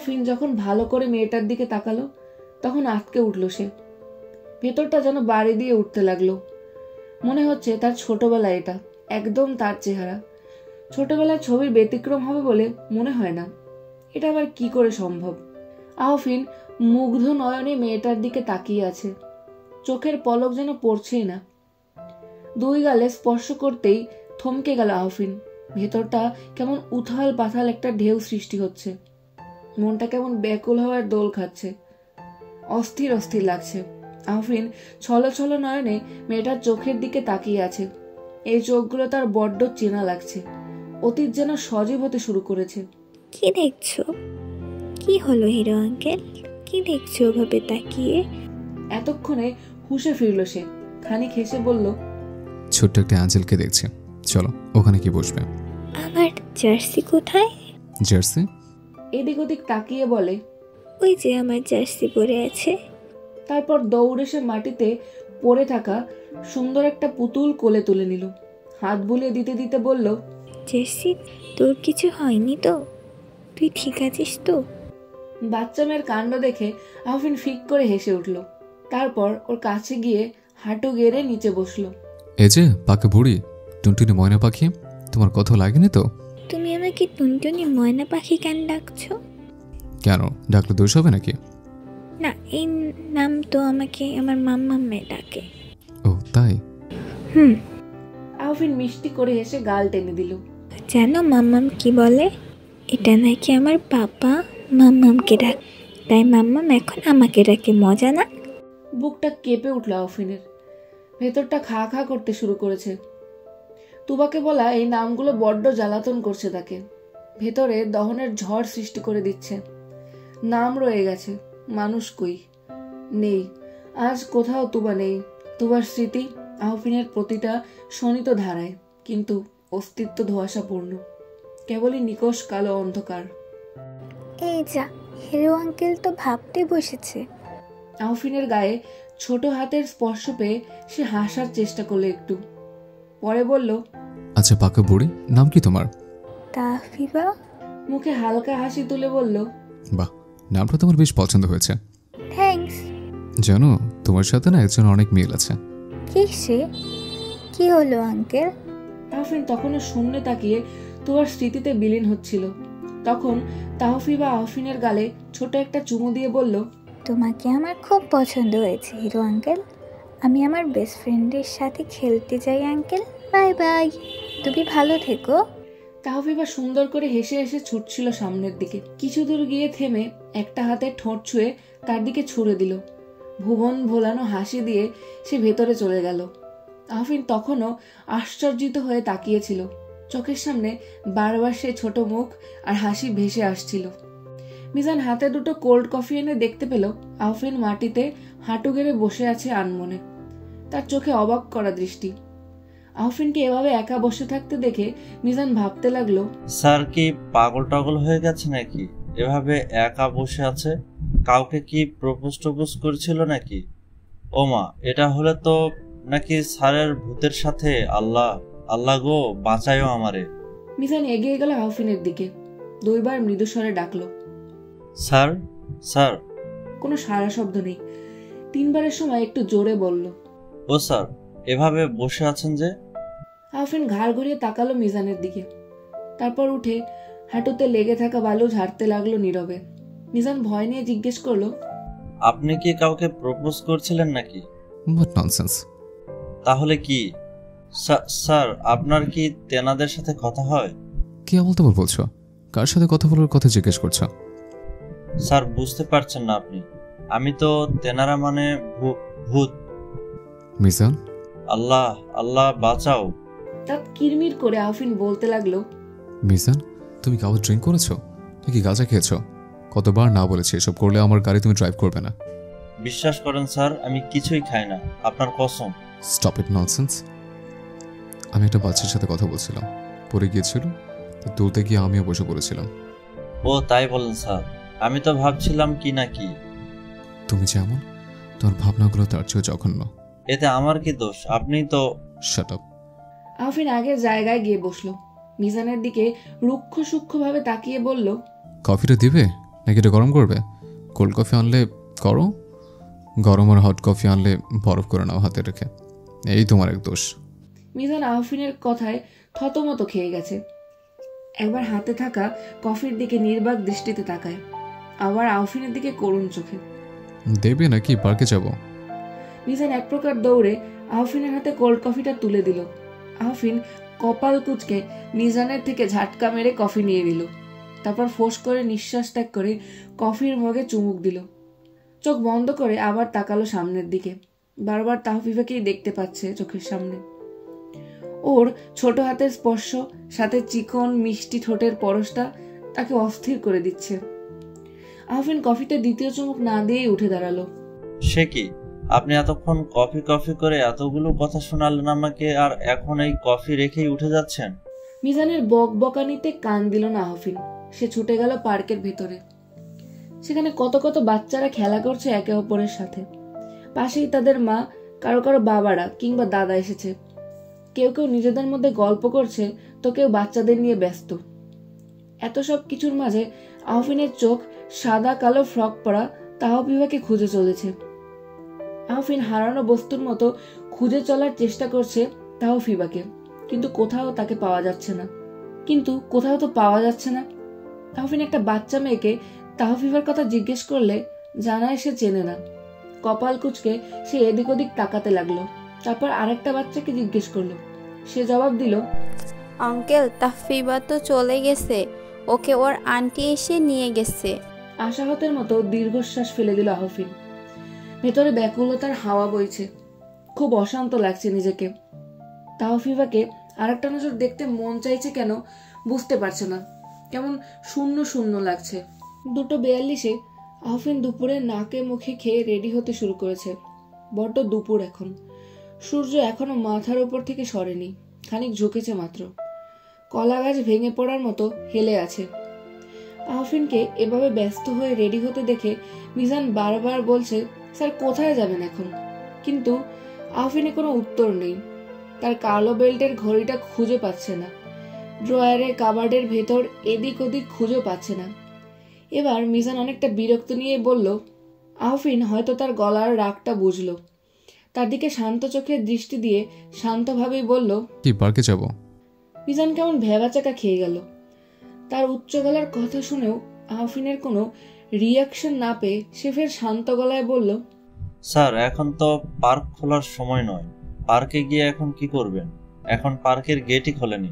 আহফিন যখন ভালো করে মেয়েটার দিকে তাকালো তখন আটকে উঠল সে। ভেতরটা যেন বাড়ি দিয়ে উঠতে লাগলো। মনে হচ্ছে তার ছোটবেলা, এটা একদম তার চেহারা। ছোটবেলার ছবির ব্যতিক্রম হবে বলে মনে হয় না। এটা আবার কি করে সম্ভব? আহফিন মুগ্ধ নয়নে মেয়েটার দিকে তাকিয়ে আছে। চোখের পলক যেন পড়ছেই না। দুই গালে স্পর্শ করতেই থমকে গেল আহফিন। ভেতরটা কেমন উথাল পাথাল একটা ঢেউ সৃষ্টি হচ্ছে। মনটা কেমন ব্যাকুল হওয়ার দোল খাচ্ছে। অস্থির অস্থির লাগছে। আহফিন ছলো ছলো নয়নে মেয়েটার চোখের দিকে তাকিয়ে আছে। এই চোখগুলো তার বড্ড চেনা লাগছে। অতীত যেন সজীব হতে শুরু করেছে। কি দেখছো? কি হলো হিরো আঙ্কেল? কি দেখছো ওভাবে তাকিয়ে? এতক্ষণে হুঁশে ফিরল সে। খানিক হেসে বলল, ছোট্ট একটা অ্যাঞ্জেলকে দেখছি, চলো ওখানে কি বসবে। আমার জার্সি কোথায়? জার্সি? এদিক ওদিক তাকিয়ে বলে, ওই যে আমার জার্সি পরে আছে। তারপর দৌড়ে সে মাটিতে পড়ে থাকা সুন্দর একটা পুতুল কোলে তুলে নিল। হাত বুলিয়ে দিতে দিতে বলল, জার্সি, তোর কিছু হয়নি তো? তুই ঠিক আছিস তো? বাচ্চা মেয়ের কাণ্ড দেখে আহফিন ফিক করে হেসে উঠল। তারপর ওর কাছে গিয়ে হাঁটু গেড়ে নিচে বসলো। এই যে পাকা বুড়ি, টুনটুনি ময়না পাখি, তোমার কথা লাগেনি তো? তুমি আমাকে টুনটুনি ময়না পাখি কেন ডাকছো? কেন, ডাকলে দোষ হবে নাকি? না, এই নাম তো আমাকে আমার মাম্মাম্মে ডাকে। ও তাই? আহফিন মিষ্টি করে হেসে গাল টেনে দিল। জানো মাম্মাম কি বলে? এটা নাকি আমার পাপা মাম্মামকে ডাক, তাই মাম্মাম এখন আমাকে ডাকে। মজা না? বুকটা কেঁপে উঠল আহফিনের। ভেতরটা খা খা করতে শুরু করেছে। তুবাকে বলা এই নামগুলো বড্ড জ্বালাতন করছে তাকে। ভেতরে দহনের ঝড় সৃষ্টি করে দিচ্ছে। নাম রয়ে গেছে, মানুষ কই? নেই, আজ কোথাও তুবা নেই। তুবার স্মৃতি আহফিনের প্রতিটা শোনিত ধারায়, কিন্তু অস্তিত্ব ধোঁয়াশাপূর্ণ। কেবলই নিকষ কালো অন্ধকার। এই যা, হিরো আঙ্কেল তো ভাবতে বসেছে। আহফিনের গায়ে ছোট হাতের স্পর্শ পেয়ে সে হাসার চেষ্টা করলো একটু। পরে বলল, আচ্ছা পাকা বুড়ি, নাম কি তোমার? তাহফিবা। মুখে হালকা হাসি তুলে বলল, বাহ, নামটা তোমার বেশ পছন্দ হয়েছে। থ্যাঙ্কস। জানো, তোমার সাথে না একজন অনেক মিল আছে। কি সে? কি হলো আঙ্কেল? আহফিন তখনও শূন্যে তাকিয়ে তুবার স্মৃতিতে বিলীন হচ্ছিল। তখন তাহফিবা আহফিনের গালে ছোট একটা চুমু দিয়ে বলল, তোমাকে আমার খুব পছন্দ হয়েছে হিরো আঙ্কেল। আমি আমার বেস্ট ফ্রেন্ডের সাথে খেলতে যাই আঙ্কেল। বাই বাই, তুমি ভালো থেকো। তাহফিবা সুন্দর করে হেসে হেসে ছুটছিল সামনের দিকে। কিছু দূর গিয়ে থেমে একটা হাতে ঠোঁট ছুঁয়ে তার দিকে ছুঁড়ে দিল। ভুবন ভোলানো হাসি দিয়ে সে ভেতরে চলে গেল। আহফিন তখনও আশ্চর্যিত হয়ে তাকিয়েছিল। চোখের সামনে বারবার সে ছোট মুখ আর হাসি ভেসে আসছিল। মিজান হাতে দুটো কোল্ড কফি এনে দেখতে পেল আহফিন মাটিতে হাঁটু গেড়ে বসে আছে আনমনে। তার চোখে অবাক করা দৃষ্টি। আহফিনকে এভাবে একা বসে থাকতে দেখে মিজান ভাবতে লাগলো, স্যার কি পাগল টাগল হয়ে গেছে নাকি? এভাবে একা বসে আছে। কাউকে কি প্রপোজ টপোজ করেছিল নাকি? ওমা, এটা হলে তো নাকি স্যারের ভূতের সাথে। আল্লাহ আল্লাহ গো, বাঁচায়ও আমারে। মিজান এগিয়ে গেল আহফিনের দিকে। দুইবার মৃদুস্বরে ডাকলো, স্যার স্যার। কোনো সাড়া শব্দ নেই। তিনবারের সময় একটু জোরে বলল, ও স্যার, এভাবে বসে আছেন যে? আহফিন ঘাড় ঘুরিয়ে তাকালো মিজানের দিকে। তারপর উঠে হাঁটুতে লেগে থাকা বালু ঝাড়তে লাগলো নীরবে। মিজান ভয় নিয়ে জিজ্ঞেস করলো, আপনি কি কাউকে প্রপোজ করছিলেন নাকি? What nonsense. তাহলে কি? স্যার, আপনার কি তেনাদের সাথে কথা হয়? কি বলতে বলছো? কার সাথে কথা বলার কথা জিজ্ঞেস করছো? স্যার, বুঝতে পারছেন না আপনি? আমি তো তেনারা মানে ভূত। মিজান, আল্লাহ আল্লাহ বাঁচাও। দাঁত কিরমির করে আহফিন বলতে লাগলো, মিজান, তুমি কাউকে ড্রিঙ্ক করেছো নাকি গাঁজা খেয়েছো? কতবার না বলেছি এসব করলে আমার গাড়ি তুমি ড্রাইভ করবে না। বিশ্বাস করেন স্যার, আমি কিছুই খাই না, আপনার কসম। Stop it nonsense. আমি একটা বাচ্চার সাথে কথা বলছিলাম, পড়ে গিয়েছিল, তো দৌড়তে গিয়ে আমিও বসে পড়েছিলাম। ও তাই বলেন স্যার? আমি তো ভাবছিলাম কি না কি। তুমি যেমন, তোমার ভাবনাগুলো তার চেয়েও জঘন্য। এতে আমার কি দোষ? আপনি তো। Shut up. আহফিন আগের জায়গায় গিয়ে বসলো। মিজানের দিকে রুক্ষ সূক্ষ্মভাবে তাকিয়ে বলল, কফিটা দিবে নাকি এটা গরম করবে? কোল্ড কফি আনলে করো, গরম আর হট কফি আনলে বরফ করে নাও হাতে রেখে। এই তোমার এক দোষ। মিজান আহফিনের কথায় থতমত খেয়ে গেছে। একবার হাতে থাকা কফির দিকে নির্বাক দৃষ্টিতে তাকায়, আবার আহফিনের দিকে করুণ চোখে। দেবে নাকি পার্কে যাব? মিজান এক প্রকার দৌড়ে আহফিনের হাতে কোল্ড কফিটা তুলে দিল। আহফিন কপাল কুঁচকে মিজানের থেকে ঝাটকা মেরে কফি নিয়ে নিল। তারপর ফোঁস করে নিঃশ্বাস ত্যাগ করে কফির মগে চুমুক দিল। চোখ বন্ধ করে আবার তাকালো সামনের দিকে। বারবার তাহফিফাকেই দেখতে পাচ্ছে চোখের সামনে। ওর ছোট হাতের স্পর্শ, সাথে চিকন মিষ্টি ঠোঁটের পরশটা তাকে অস্থির করে দিচ্ছে। আহফিন কফিতে দ্বিতীয় চুমুক না দিয়েই উঠে দাঁড়ালো। সে কি, আপনি এতক্ষণ কফি কফি করে এতগুলো কথা শোনালেন আমাকে, আর এখন এই কফি রেখেই উঠে যাচ্ছেন? মিজানের বকবকানিতে কান দিল না আহফিন। সে ছুটে গেল পার্কের ভেতরে। সেখানে কত কত বাচ্চারা খেলা করছে একে অপরের সাথে। পাশেই তাদের মা, কারো কারো বাবারা কিংবা দাদা এসেছে। কেউ কেউ নিজেদের মধ্যে গল্প করছে, তো কেউ বাচ্চাদের নিয়ে ব্যস্ত। এত সব কিছুর মাঝে আহফিনের চোখ সাদা কালো ফ্রক পরা তাহফিফাকে খুঁজে চলেছে। আহফিন হারানো বস্তুর মতো খুঁজে চলার চেষ্টা করছে তাহফিফাকে, কিন্তু কোথাও তাকে পাওয়া যাচ্ছে না। আহফিন একটা বাচ্চা মেয়েকে তাহফিফার কথা জিজ্ঞেস করলে জানায় সে চেনে না। কপাল কুঁচকে সে এদিক ওদিক তাকাতে লাগলো। তারপর আরেকটা বাচ্চাকে জিজ্ঞেস করলো। সে জবাব দিল, আঙ্কেল তাহফিফা তো চলে গেছে, ওকে ওর আন্টি এসে নিয়ে গেছে। আশাহতের মতো দীর্ঘশ্বাস ফেলে দিল আহফিন। ভেতরে ব্যাকুলতার হাওয়া বইছে। খুব অশান্ত লাগছে নিজেকে। তাহফিফাকে আরেকটা নজর দেখতে মন চাইছে কেন বুঝতে পারছে না। কেমন শূন্য শূন্য লাগছে। 2:42 আহফিন দুপুরে নাকে মুখে খেয়ে রেডি হতে শুরু করেছে। বড্ড দুপুর এখন। সূর্য এখনো মাথার উপর থেকে সরেনি, খানিক ঝুঁকেছে মাত্র। কলা গাছ ভেঙে পড়ার মতো হেলে আছে। আহফিনকে এভাবে ব্যস্ত হয়ে রেডি হতে দেখে মিজান বারবার বলছে, স্যার কোথায় যাবেন এখন? কিন্তু আহফিনে কোনো উত্তর নেই। তার কালো বেল্টের ঘড়িটা খুঁজে পাচ্ছে না। ড্রয়ারে কাবার্ডের ভেতর এদিক ওদিক খুঁজে পাচ্ছে না। এবার মিজান অনেকটা বিরক্ত নিয়ে বলল। আহফিন হয়তো তার গলার রাগটা বুঝলো। তার দিকে শান্ত চোখের দৃষ্টি দিয়ে শান্তভাবেই বলল, কি পার্কে যাব? মিজান কেমন ভেবাচাকা খেয়ে গেল। তার উচ্চ গলার কথা শুনেও আহফিনের কোনো রিয়াকশন না পেয়ে সে ফের শান্ত গলায় বলল, স্যার এখন তো পার্ক খোলার সময় নয়। পার্কে গিয়ে এখন কি করবেন? এখন পার্কের গেটই খোলেনি।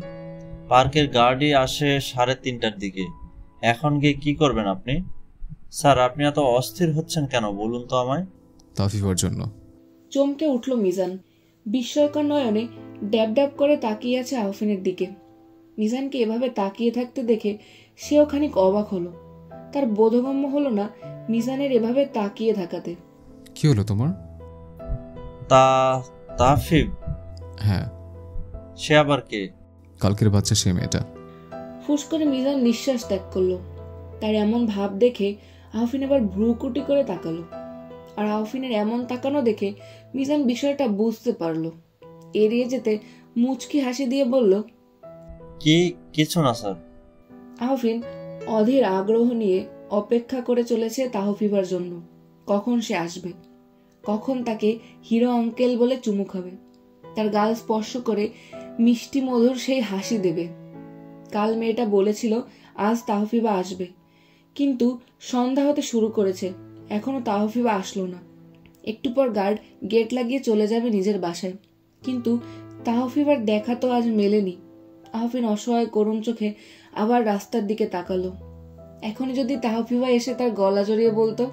পার্কের গার্ডই আসে 3:30টার দিকে। এখন গিয়ে কি করবেন আপনি? স্যার আপনি এত অস্থির হচ্ছেন কেন বলুন তো আমায়? তাহফিফার জন্য। চমকে উঠল মিজান। বিস্ময়কর নয়নে ড্যাব ড্যাব করে তাকিয়ে আছে আহফিনের দিকে। মিজানকে এভাবে তাকিয়ে থাকতে দেখে সেও খানিক অবাক হলো। তার বোধগম্য হলো না মিজানের এভাবে তাকিয়ে থাকাতে। কি হলো তোমার? তাহফিফ? হ্যাঁ। সে আবার কে? কালকের বাচ্চা, সে মেয়েটা। ফুস করে মিজান নিঃশ্বাস ত্যাগ করলো। তার এমন ভাব দেখে আহফিন আবার ভ্রুকুটি করে তাকালো। আর আহফিনের এমন তাকানো দেখে মিজান বিষয়টা বুঝতে পারলো। এড়িয়ে যেতে মুচকি হাসি দিয়ে বলল, কিছু না স্যার। আহফিন অধীর আগ্রহ নিয়ে অপেক্ষা করে চলেছে তাহফিফার জন্য। কখন সে আসবে, কখন তাকে হিরো আঙ্কেল বলে চুমু খাবে, তার গাল স্পর্শ করে মিষ্টি মধুর সেই হাসি দেবে। কাল মেয়েটা বলেছিল আজ তাহফিফা আসবে, কিন্তু সন্ধ্যা হতে শুরু করেছে, এখনো তাহফিফা আসলো না। একটু পর গার্ড গেট লাগিয়ে চলে যাবে নিজের বাসায়, কিন্তু তাহফিফার দেখা তো আজ মেলেনি। আহফিন অসহায় করুণ চোখে আবার রাস্তার দিকে তাকালো। এখনই যদি তাহফিফা এসে তার গলা জড়িয়ে বলতো,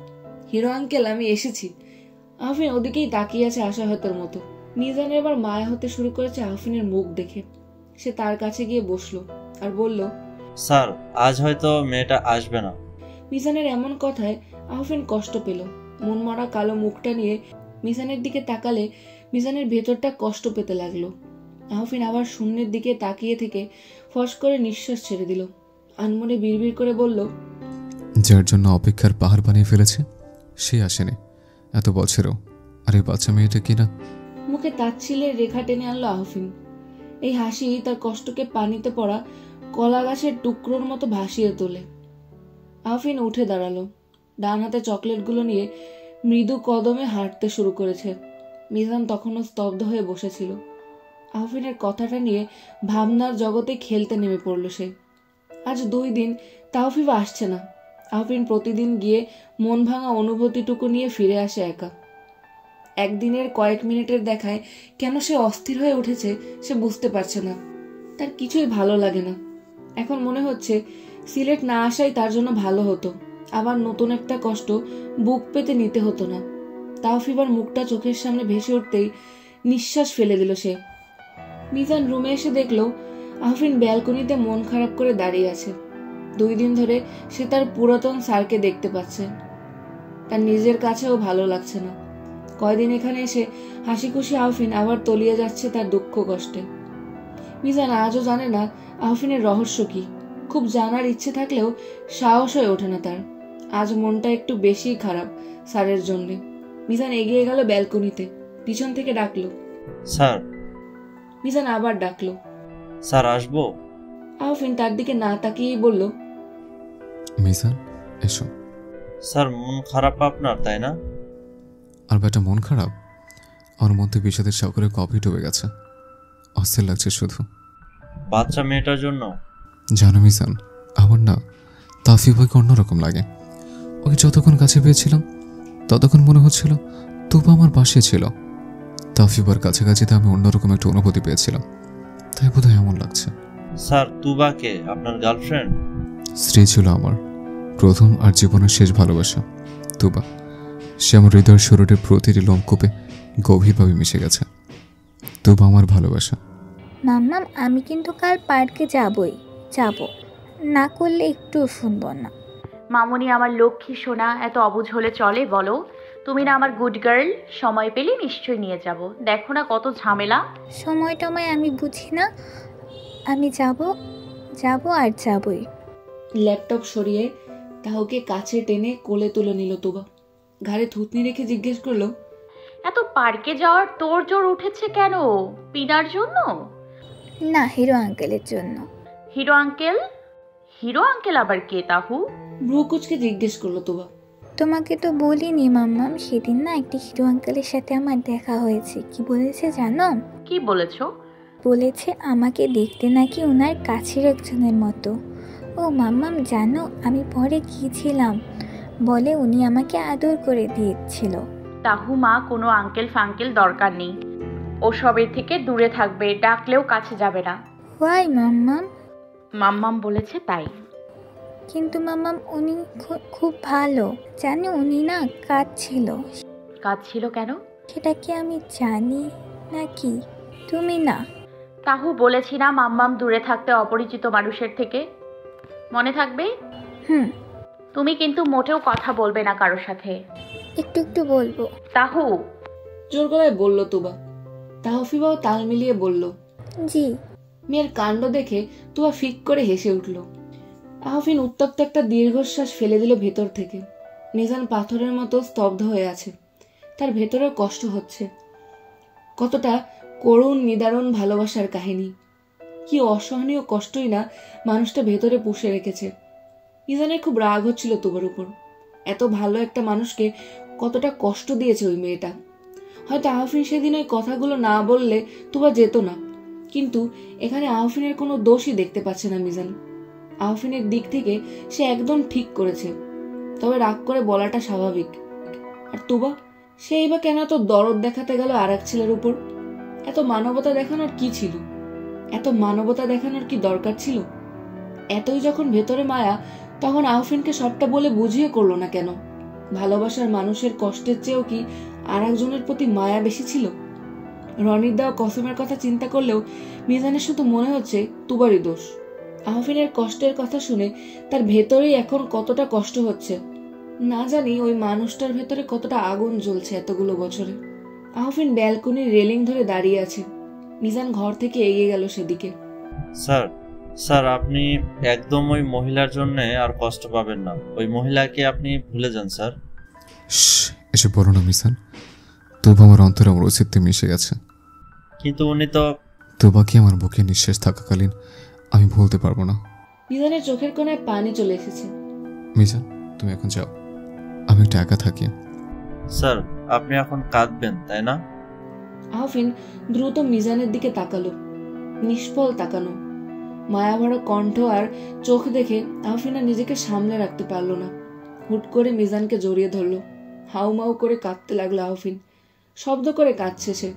হিরো আঙ্কেল আমি এসেছি। আহফিন ওদিকেই তাকিয়ে আছে আশাহতের মতো। মিজানের এবার মায়া হতে শুরু করেছে আহফিনের মুখ দেখে। সে তার কাছে গিয়ে বসলো আর বলল, স্যার আজ হয়তো মেয়েটা আসবে না। মিজানের এমন কথায় আহফিন কষ্ট পেল। মনমরা কালো মুখটা নিয়ে মিজানের দিকে তাকালে মিজানের ভেতরটা কষ্ট পেতে লাগলো। আহফিন আবার শূন্যের দিকে তাকিয়ে থেকে ফস করে নিঃশ্বাস ছেড়ে দিল। আনমনে বিড়বিড় করে বলল, যার জন্য অপেক্ষার পাহাড় বানিয়ে ফেলেছে সে আসেনি এত বছরও। আরে বাচ্চা মেয়েটা কিনা। মুখে তাচ্ছিলের রেখা টেনে আনলো আহফিন। এই হাসি তার কষ্টকে পানিতে পড়া কলা গাছের টুকরোর মতো ভাসিয়ে তোলে। আফিন উঠে দাঁড়ালো, ডান হাতে চকলেটগুলো নিয়ে মৃদু কদমে হাঁটতে শুরু করেছে। মিজান তখনও স্তব্ধ হয়ে বসেছিল। আফিনের কথাটা নিয়ে ভাবনার জগতে খেলতে নেমে পড়ল সে। আজ 2 দিন তাওফিফ আসছে না। আফিন প্রতিদিন গিয়ে মন ভাঙা অনুভূতিটুকু নিয়ে ফিরে আসে একা। একদিনের কয়েক মিনিটের দেখায় কেন সে অস্থির হয়ে উঠেছে সে বুঝতে পারছে না। তার কিছুই ভালো লাগে না। এখন মনে হচ্ছে সিলেট না আসাই তার জন্য ভালো হতো। আবার নতুন একটা কষ্ট বুক পেতে নিতে হতো না। তাওফিফার মুখটা চোখের সামনে ভেসে উঠতেই নিঃশ্বাস ফেলে দিল সে। মিজান রুমে এসে দেখলো আফিন ব্যালকনিতে মন খারাপ করে দাঁড়িয়ে আছে। 2 দিন ধরে সে তার পুরাতন স্যারকে দেখতে পাচ্ছে। তার নিজের কাছেও ভালো লাগছে না। কয়দিন এখানে এসে হাসি খুশি আফিন আবার তলিয়ে যাচ্ছে তার দুঃখ কষ্টে। মিজান আজও জানে না আফিনের রহস্য কি। খুব জানার ইচ্ছে থাকলেও সাহস হয়ে ওঠে না তার। আজ মনটা একটু বেশি খারাপ স্যারের জন্য। মিজান এগিয়ে গেল ব্যালকনিতে, পিছন থেকে ডাকলো, স্যার। মিজান আবার ডাকলো, স্যার আসবো? আফিন তার দিকে না তাকিয়েই বলল, মিজান এসো। স্যার মন খারাপ আপনার, তাই না? আর বেটা মন খারাপ? আমার মধ্যে বিষাদের সাগরে কফি ডুবে গেছে, অস্থির লাগছে শুধু। বাচ্চা মেয়েটার জন্য? জানো মিজান, আমার না তাফিফাকে অন্যরকম লাগে। ওকে যতক্ষণ কাছে পেয়েছিলাম ততক্ষণ মনে হচ্ছিল তুবা আমার পাশে ছিল। তাফিফার কাছাকাছিতে আমি অন্যরকম একটা অনুভূতি পেয়েছিলাম, তাই বোধহয় এমন লাগছে। স্যার তুবাকে আপনার গার্লফ্রেন্ড? স্ত্রী ছিল আমার, প্রথম আর জীবনের শেষ ভালোবাসা তুবা। সে আমার হৃদয়ের শরীরের প্রতিটি লোমকূপে গভীরভাবে মিশে গেছে। তুবা আমার ভালোবাসা। মাম্মাম, আমি কিন্তু কাল পার্কে যাব, না করলে একটু শুনবো না। মামুনি আমার লক্ষ্মী সোনা, এত অবুঝ হলে চলে বলো? তুমি না আমার গুড গার্ল, সময় পেলে নিশ্চয়ই নিয়ে যাব। দেখো না কত ঝামেলা। সময় টময় আমি বুঝি না, আমি যাব আর যাবই। ল্যাপটপ সরিয়ে তাহকে কাছে টেনে কোলে তুলে নিল তুবা। ঘাড়ে থুতনি রেখে জিজ্ঞেস করলো, এত পার্কে যাওয়ার তোর জোর উঠেছে কেন? পিনার জন্য? না, হিরো আঙ্কেলের জন্য। Hero uncle? হিরো আঙ্কেল আবার কে তাহু? ভ্রু কুচকে জিজ্ঞেস করলো তুবা। তোমাকে তো বলিনি মাম্মাম, সেদিন না একটা হিরো আঙ্কেলের সাথে আমার দেখা হয়েছে। কি বলেছে জানো? কি বলেছো? বলেছে আমাকে দেখতে নাকি ওনার কাছের একজনের মতো। ও মাম্মাম জানো, আমি পরে গিয়েছিলাম, বলে উনি আমাকে আদর করে দিয়েছিল। তাহু মা, কোনো আঙ্কেল ফাঙ্কেল দরকার নেই। ওসবের থেকে দূরে থাকবে, ডাকলেও কাছে যাবে না। ওয়াই মাম্মাম? মাম্মাম বলেছে তাই। কিন্তু মাম্মাম উনি খুব ভালো। জানো, উনি না কাঁদছিল। কাঁদছিল কেন? সেটা কি আমি জানি নাকি? তুমি না? তাহু বলেছি না মাম্মাম দূরে থাকতে অপরিচিত মানুষের থেকে। মনে থাকবে? হুম। তুমি কিন্তু মোটেও কথা বলবে না কারোর সাথে। একটু বলবো। তাহু, জোর গলায় বলল তুবা। তাহফিবাও তাল মিলিয়ে বলল, জি। মেয়ের কাণ্ড দেখে তুবা ফিক করে হেসে উঠল। আহফিন উত্তপ্ত একটা দীর্ঘশ্বাস ফেলে দিল ভেতর থেকে। মিজান পাথরের মতো স্তব্ধ হয়ে আছে। তার ভেতরেও কষ্ট হচ্ছে। কতটা করুণ নিদারুণ ভালোবাসার কাহিনী। কি অসহনীয় কষ্টই না মানুষটা ভেতরে পুষে রেখেছে। মিজানের খুব রাগ হচ্ছিল তুবার উপর। এত ভালো একটা মানুষকে কতটা কষ্ট দিয়েছে ওই মেয়েটা। হয়তো আহফিন সেদিন ওই কথাগুলো না বললে তুবা যেত না, কিন্তু এখানে আহফিনের কোনো দোষই দেখতে পাচ্ছে না মিজান। আহফিনের দিক থেকে সে একদম ঠিক করেছে, তবে রাগ করে বলাটা স্বাভাবিক। আর তুবা, সেই বা কেন এত দরদ দেখাতে গেল আর এক ছেলের উপর? এত মানবতা দেখানোর কি ছিল? এত মানবতা দেখানোর কি দরকার ছিল? এতই যখন ভেতরে মায়া, তখন আহফিনকে সবটা বলে বুঝিয়ে করলো না কেন? ভালোবাসার মানুষের কষ্টের চেয়েও কি আর একজনের প্রতি মায়া বেশি ছিল? রনির দেওয়া কসমের কথা চিন্তা করলেও মিজানের শুধু মনে হচ্ছে তুবারই দোষ। আহফিনের কষ্টের কথা শুনে তার ভেতরেই এখন কতটা কষ্ট হচ্ছে। না জানি ওই মানুষটার ভেতরে কতটা আগুন জ্বলছে এতগুলো বছরে। আহফিন ব্যালকনির রেলিং ধরে দাঁড়িয়ে আছে। মিজান ঘর থেকে এগিয়ে গেল সেদিকে। স্যার আপনি একদম ওই মহিলার জন্য আর কষ্ট পাবেন না। ওই মহিলাকে আপনি ভুলে যান স্যার। এসে বলো না মিজান, তবু আমার অন্তরে আমার অস্তিত্বে মিশে গেছে। কিন্তু উনি তো... তোবাকে আমার বুকে নিঃশ্বাস থাকাকালীন আমি ভুলতে পারবো না। মিজানের চোখের কোণায় পানি চলে এসেছে। মিজান, তুমি এখন যাও, আমি একটু একা থাকি। স্যার, আপনি এখন কাঁদবেন তাই না? আহফিন দ্রুত মিজানের দিকে তাকালো, নিষ্ফল তাকানো। মায়াভরা কণ্ঠ আর চোখ দেখে আহফিন আর নিজেকে সামলে রাখতে পারল না। হুট করে মিজানকে জড়িয়ে ধরলো, হাউমাউ করে কাঁদতে লাগলো আহফিন। শব্দ করে কাঁদছে সে।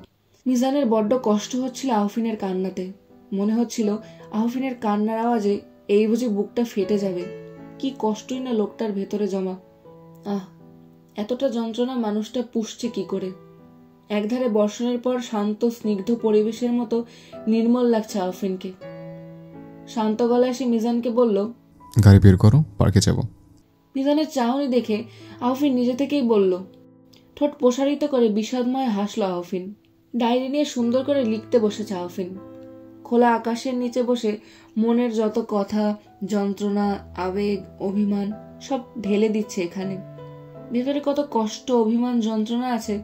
মিজানের বড্ড কষ্ট হচ্ছিল আহফিনের কান্নাতে। মনে হচ্ছিল আহফিনের কান্নার আওয়াজে এই বুঝে বুকটা ফেটে যাবে। কি কষ্টই না লোকটার ভেতরে জমা। এতটা যন্ত্রণা মানুষটা পুষছে কি করে? একধারে বর্ষণের পর শান্ত স্নিগ্ধ পরিবেশের মতো নির্মল লাগছে আহফিনকে। শান্ত গলায় সে মিজানকে বলল, গাড়ি বের করো, পার্কে যাব। মিজানের চাহনি দেখে আহফিন নিজে থেকেই বলল। ঠোঁট প্রসারিত করে বিষাদময় হাসল আহফিন। ডায়েরি নিয়ে সুন্দর করে লিখতে বসেছে আহফিন। খোলা আকাশের নিচে বসে মনের যত কথা, যন্ত্রণা, আবেগ, অভিমান সব ঢেলে দিচ্ছে এখানে। ভেতরে কত কষ্ট, অভিমান, যন্ত্রণা আছে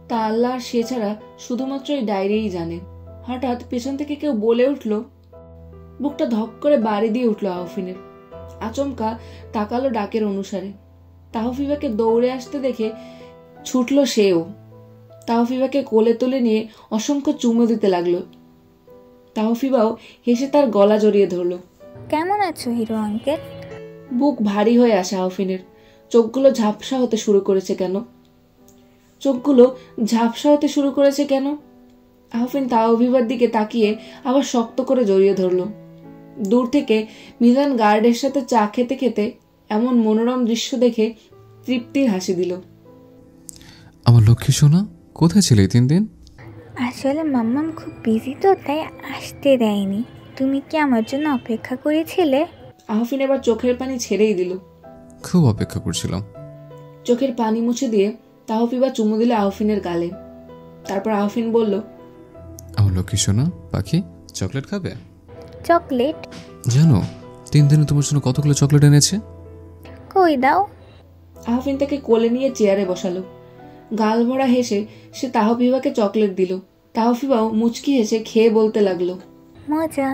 তা আল্লাহ আর সে ছাড়া শুধুমাত্র এই ডায়েরিই জানে। হঠাৎ পেছন থেকে কেউ বলে উঠল। বুকটা ধক করে বাড়ি দিয়ে উঠল আহফিনের। আচমকা তাকালো ডাকের অনুসারে। তাহফিবাকে দৌড়ে আসতে দেখে ছুটল সেও। তাহফিবাকে কোলে তুলে নিয়ে অসংখ্য চুমু দিতে লাগলো। তাহফিবাও হেসে তার গলা জড়িয়ে ধরল। কেমন আছো হিরো আঙ্কেল? বুক ভারী হয়ে আসে আহফিনের। চোখগুলো ঝাপসা হতে শুরু করেছে কেন? আহফিন তাহফিবার দিকে তাকিয়ে আবার শক্ত করে জড়িয়ে ধরল। দূর থেকে মিজান গার্ডের সাথে চা খেতে খেতে এমন মনোরম দৃশ্য দেখে তৃপ্তির হাসি দিল। আমার লক্ষ্মী সোনা, কোথায় ছিলে এই 3 দিন? আসলে মাম্মাম খুব বিজি তো, তাই আসতে দেয়নি। তুমি কি আমার জন্য অপেক্ষা করেছিলে? আহফিন এবার চোখের পানি ছেড়েই দিল। খুব অপেক্ষা করছিলাম। চোখের পানি মুছে দিয়ে তাহফিবা চুমু দিল আহফিনের গালে। তারপর আহফিন বলল, আমার লক্ষ্মী সোনা পাখি, চকলেট খাবে? চকলেট? জানো 3 দিনে তোমার জন্য কতগুলো চকলেট এনেছে? কই দাও। আহফিন তাকে কোলে নিয়ে চেয়ারে বসালো। গাল ভরা হেসে সে তাহফিবাকে চকলেট দিল। তাহফিবাও মুচকি হেসে খেয়ে বলতে লাগলো, মজা।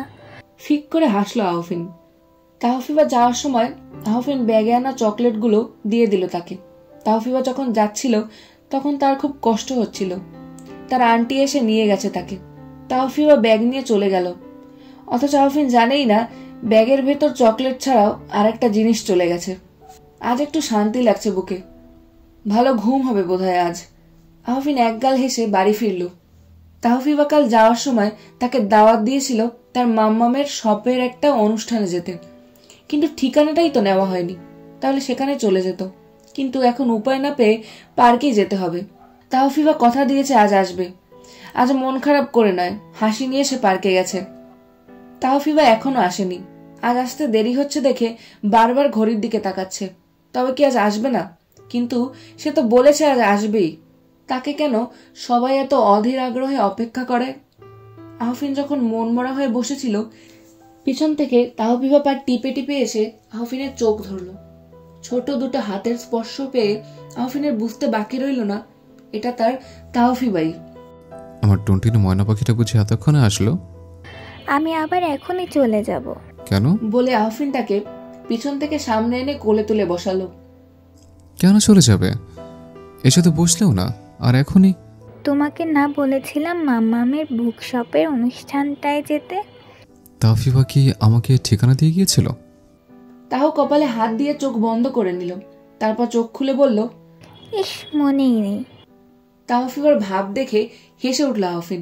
ফিক করে হাসলো আহফিন। তাহফিবা যাওয়ার সময় আহফিন ব্যাগে আনা চকলেটগুলো দিয়ে দিল তাকে। তাহফিবা যখন যাচ্ছিল তখন তার খুব কষ্ট হচ্ছিল। তার আন্টি এসে নিয়ে গেছে তাকে। তাহফিবা ব্যাগ নিয়ে চলে গেল। অথচ আহফিন জানেই না ব্যাগের ভেতর চকলেট ছাড়াও আর একটা জিনিস চলে গেছে। আজ একটু শান্তি লাগছে বুকে। ভালো ঘুম হবে বোধহয় আজ। আহফিন একগাল হেসে বাড়ি ফিরল। তাহফিবা কাল যাওয়ার সময় তাকে দাওয়াত দিয়েছিল তার মাম্মামের শপের একটা অনুষ্ঠানে যেতে, কিন্তু ঠিকানাটাই তো নেওয়া হয়নি। তাহলে সেখানে চলে যেত, কিন্তু এখন উপায় না পেয়ে পার্কেই যেতে হবে। তাহফিবা কথা দিয়েছে আজ আসবে। আজ মন খারাপ করে নয়, হাসি নিয়ে সে পার্কে গেছে। তাহফিবা এখনো আসেনি। আজ আসতে দেরি হচ্ছে দেখে বারবার ঘড়ির দিকে তাকাচ্ছে। তবে কি আজ আসবে না? কিন্তু সে তো বলেছে আজ আসবেই। তাকে কেন সবাই এত অধীর আগ্রহে অপেক্ষা করে? আহফিন যখন মন মরা হয়ে বসেছিল, পিছন থেকে তাহফিবা পা টিপে টিপে এসে আহফিনের চোখ ধরল। ছোট দুটো হাতের স্পর্শ পেয়ে আহফিনের বুঝতে বাকি রইল না এটা তার তাহফিবাই। আমার টুনটির ময়না পাখিটা বুঝি এতক্ষণে আসলো? আমি আবার এখনই চলে যাব। কেন? বলে আহফিন তাকে পিছন থেকে সামনে এনে কোলে তুলে বসালো। কেন চলে যাবে? এসে তো বসলেও না, আর এখনই? তোমাকে না বলেছিলাম মাম্মামের বুক শপের অনুষ্ঠানটায় যেতে? তাহফিবা কি আমাকে ঠিকানা দিয়ে গিয়েছিল? তাও কপালে হাত দিয়ে চোখ বন্ধ করে নিল। তারপর চোখ খুলে বলল, ইস, মনেই নেই। তাহফিবার ভাব দেখে হেসে উঠল আহফিন।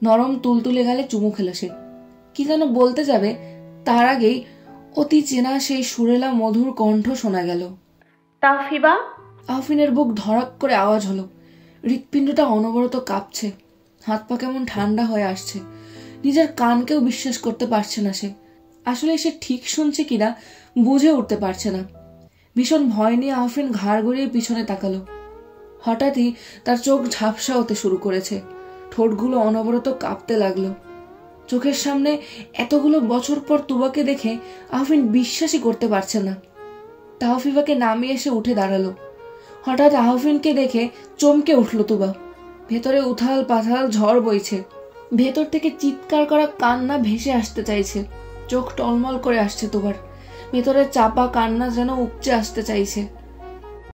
নরম তুলতুলে গালে চুমু খেলো সে। কি যেন বলতে যাবে, তার আগেই অতি চেনা সেই সুরেলা মধুর কণ্ঠ শোনা গেল। তাহফিবা। আহফিনের বুক ধড়াক করে আওয়াজ হলো। হৃৎপিণ্ডটা অনবরত কাঁপছে। হাত পা কেমন ঠান্ডা হয়ে আসছে। নিজের কানকেও বিশ্বাস করতে পারছে না সে। আসলে সে ঠিক শুনছে কিনা বুঝে উঠতে পারছে না। ভীষণ ভয় নিয়ে আহফিন ঘাড় গড়িয়ে পিছনে তাকালো। হঠাৎই তার চোখ ঝাপসা হতে শুরু করেছে। ঠোঁটগুলো অনবরত কাঁপতে লাগলো। চোখের সামনে এতগুলো বছর পর তুবাকে দেখে আহফিন বিশ্বাসই করতে পারছে না। তাহফিবাকে নামিয়ে এসে উঠে দাঁড়ালো। হঠাৎ আহফিনকে দেখে চমকে উঠল তুবা। ভেতরে উথাল পাথাল ঝড় বইছে। ভেতর থেকে চিৎকার করা কান্না ভেসে আসতে চাইছে। চোখ টলমল করে আসছে তুবার। ভেতরের চাপা কান্না যেন উপচে আসতে চাইছে।